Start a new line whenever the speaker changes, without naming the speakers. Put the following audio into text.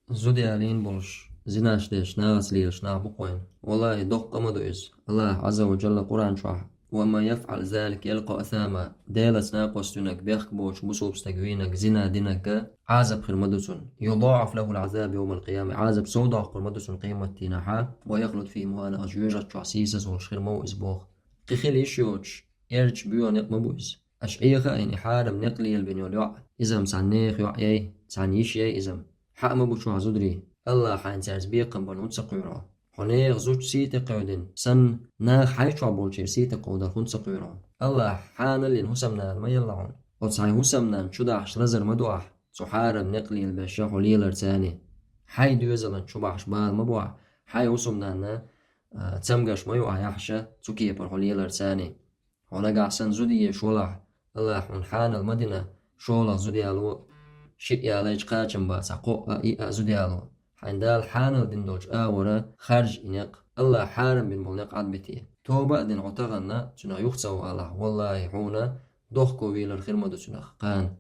زوديالين بولش زناش ديش ناغس ليش نابقوين والله دق مدويز الله عز وجل قرآن شرح وما يفعل ذلك يلقى أثاما ديلس ناقوستنك بيخك بوش بصوب ستقوينك زنا دينك عازب خير مدسن يضاعف له العذاب يوم القيامة عازب سودا خير مدسن قيمة تيناحا ويخلد فيه مهانا أجيجة شعسيسس والخير مو إزبوخ قخيل يشيوش يرج بيو نقم بويز أشعيخ إني حارم نقلي البنيول يوع إذا مسعنيخ يوع يي تسعنيش يي إذا حق ما بوشو عزودري الله حين سعز بيقم بنون سقيرا حنيغ زوج سيتي قيودين سن ناغ حيشو عبولشير سيتي قودا خون سقيرا الله حان اللي هسمنا ما يلعون وتصحي هسمنا شداح رزر مدوح سحارم نقلي البشاح وليلر تاني حي دوزلن شباح شبال مبوح حي هسمنا تسمقش ما يوح يحشا تسكي برحوليلر تاني ونقع سن زودية شولح الله حان المدينة شولح زوديالو شيء يالج قاچم با سقو اي ازوديالو حيندال حانل دين دوج آورا خارج إنق الله حارم بن بولنق عد بتيه توبة دين عطغنا تنا يختصو الله والله حونا دوخكو ويلر خير مدو تنخ قان